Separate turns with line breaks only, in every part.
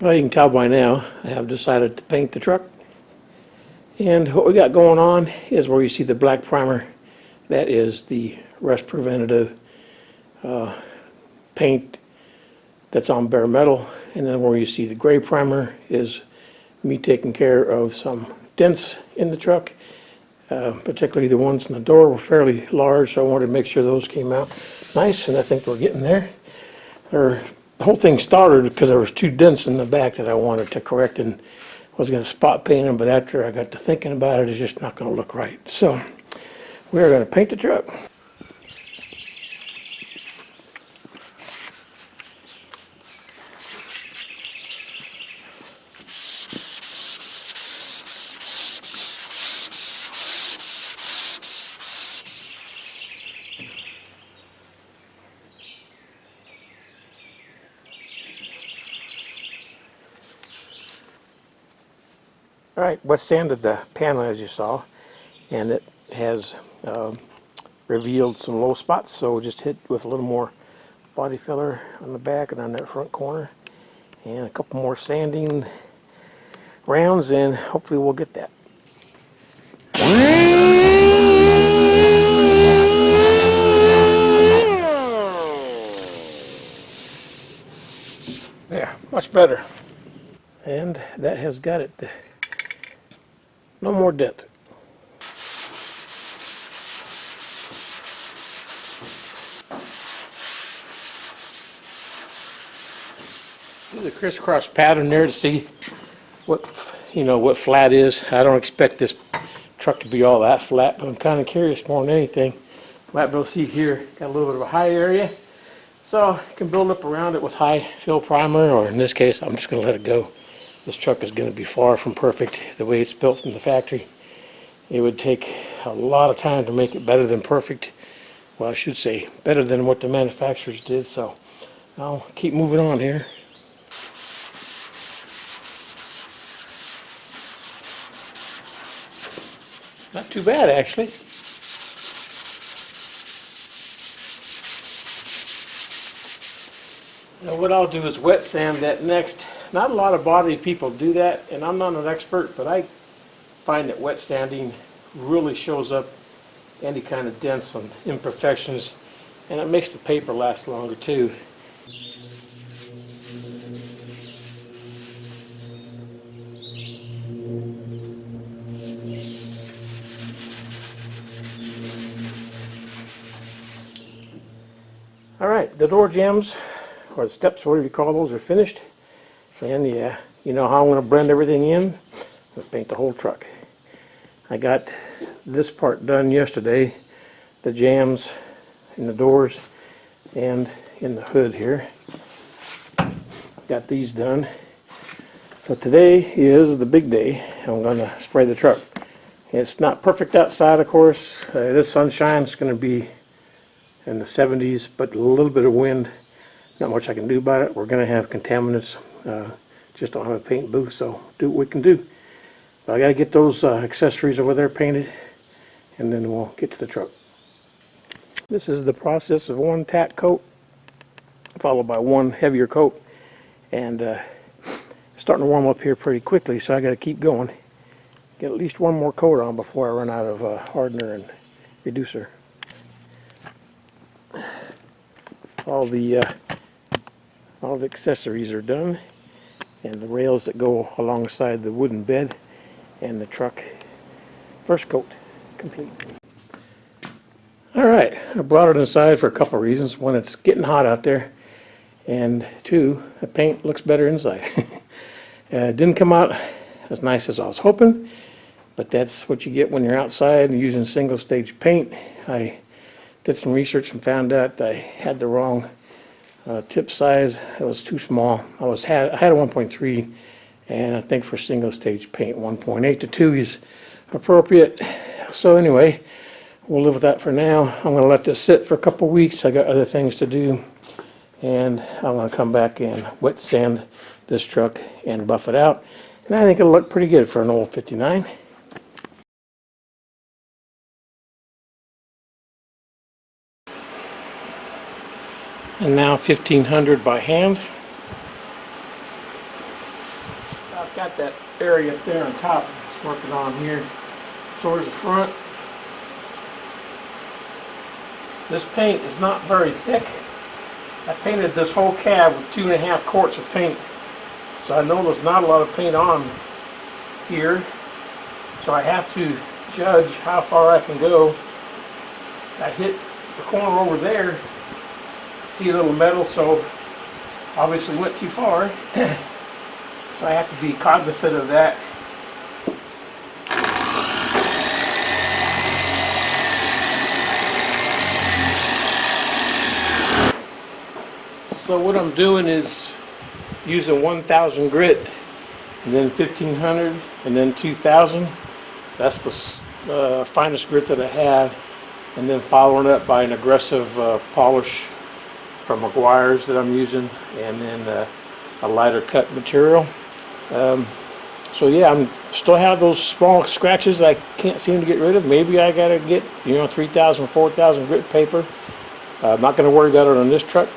Well, you can tell by now I have decided to paint the truck. And what we got going on is where you see the black primer. That is the rust preventative paint that's on bare metal. And then where you see the gray primer is me taking care of some dents in the truck. Particularly the ones in the door were fairly large, so I wanted to make sure those came out nice, and I think we're getting there. The whole thing started because there was 2 dents in the back that I wanted to correct, and I was going to spot paint them, but after I got to thinking about it, it's just not going to look right. So we're going to paint the truck. Alright, wet sanded the panel as you saw, and it has revealed some low spots, so we'll just hit with a little more body filler on the back and on that front corner, and a couple more sanding rounds, and hopefully we'll get that. There, much better. And that has got it. No more dent. Do the crisscross pattern there to see what what flat is. I don't expect this truck to be all that flat, but I'm kind of curious more than anything. Might be able to see here, got a little bit of a high area, so I can build up around it with high fill primer, or in this case, I'm just going to let it go. This truck is going to be far from perfect the way it's built from the factory. It would take a lot of time to make it better than perfect. Well, I should say better than what the manufacturers did, so I'll keep moving on here. Not too bad, actually. Now what I'll do is wet sand that next. Not a lot of body people do that, and I'm not an expert, but I find that wet sanding really shows up any kind of dents and imperfections, and it makes the paper last longer too. Alright, the door jambs, or the steps, whatever you call those, are finished. And yeah, you know how I'm going to blend everything in? Let's paint the whole truck. I got this part done yesterday, the jambs in the doors and in the hood here. Got these done. So today is the big day. I'm going to spray the truck. It's not perfect outside, of course. This sunshine is going to be in the 70s, but a little bit of wind. Not much I can do about it. We're going to have contaminants. Just don't have a paint booth, so do what we can do. But I got to get those accessories over there painted, and then we'll get to the truck. This is the process of one tack coat, followed by one heavier coat, and it's starting to warm up here pretty quickly, so I got to keep going. Get at least one more coat on before I run out of hardener and reducer. All the accessories are done, and the rails that go alongside the wooden bed and the truck first coat complete. Alright, I brought it inside for a couple of reasons. One, it's getting hot out there, and two, the paint looks better inside. It didn't come out as nice as I was hoping, but that's what you get when you're outside and using single stage paint. I did some research and found out I had the wrong tip size. It was too small. I had a 1.3, and I think for single stage paint 1.8 to 2 is appropriate. So anyway, we'll live with that for now. I'm going to let this sit for a couple weeks. I got other things to do, and I'm going to come back and wet sand this truck and buff it out, and I think it'll look pretty good for an old 59. And now 1500 by hand. got that area up there on top. Just working on here towards the front. This paint is not very thick. I painted this whole cab with 2.5 quarts of paint. So I know there's not a lot of paint on here. So I have to judge how far I can go. I hit the corner over there. See a little metal, so obviously went too far. So I have to be cognizant of that. So what I'm doing is using 1000 grit, and then 1500, and then 2000. That's the finest grit that I have, and then following up by an aggressive polish from McGuire's that I'm using, and then a lighter cut material. So yeah, I'm still have those small scratches I can't seem to get rid of. Maybe I gotta get 3000, 4000 grit paper. I'm not going to worry about it on this truck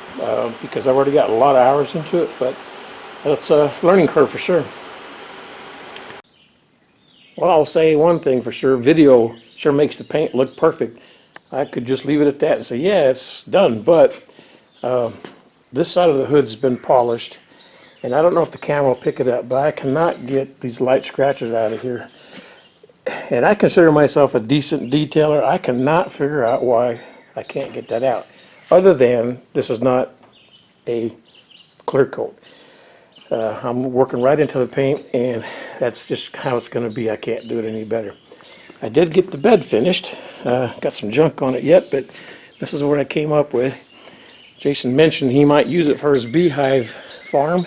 because I've already got a lot of hours into it, but it's a learning curve for sure. Well, I'll say one thing for sure, video sure makes the paint look perfect. I could just leave it at that and say, yeah, it's done, but this side of the hood's been polished, and I don't know if the camera will pick it up, but I cannot get these light scratches out of here. And I consider myself a decent detailer. I cannot figure out why I can't get that out, other than this is not a clear coat. I'm working right into the paint, and that's just how it's going to be. I can't do it any better. I did get the bed finished. Got some junk on it yet, but this is what I came up with. Jason mentioned he might use it for his beehive farm,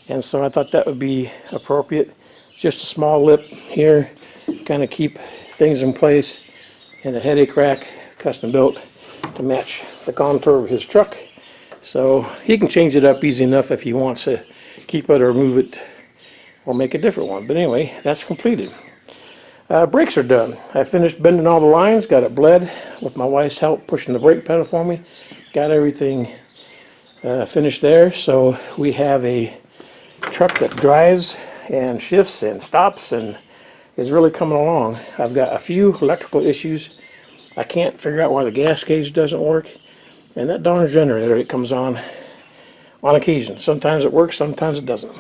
and so I thought that would be appropriate. Just a small lip here, kind of keep things in place, and a headache rack, custom built to match the contour of his truck. So he can change it up easy enough if he wants to keep it or move it or make a different one. But anyway, that's completed. Brakes are done. I finished bending all the lines, got it bled with my wife's help, pushing the brake pedal for me. Got everything finished there. So we have a truck that drives and shifts and stops and is really coming along. I've got a few electrical issues. I can't figure out why the gas gauge doesn't work, and that darn generator, it comes on occasion. Sometimes it works, sometimes it doesn't.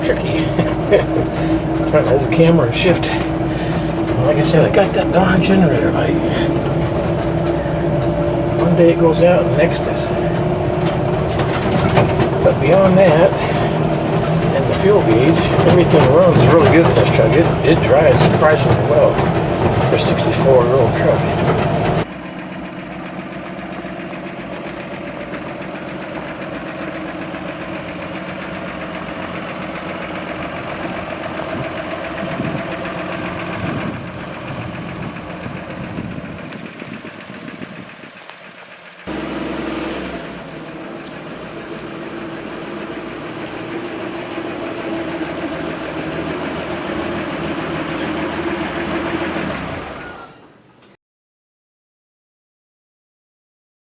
Tricky. Trying to hold the camera and shift. Like I said, I got that darn generator light. One day it goes out and next is. But beyond that, and the fuel gauge, everything runs really good in this truck. It drives surprisingly well for a 64-year-old truck.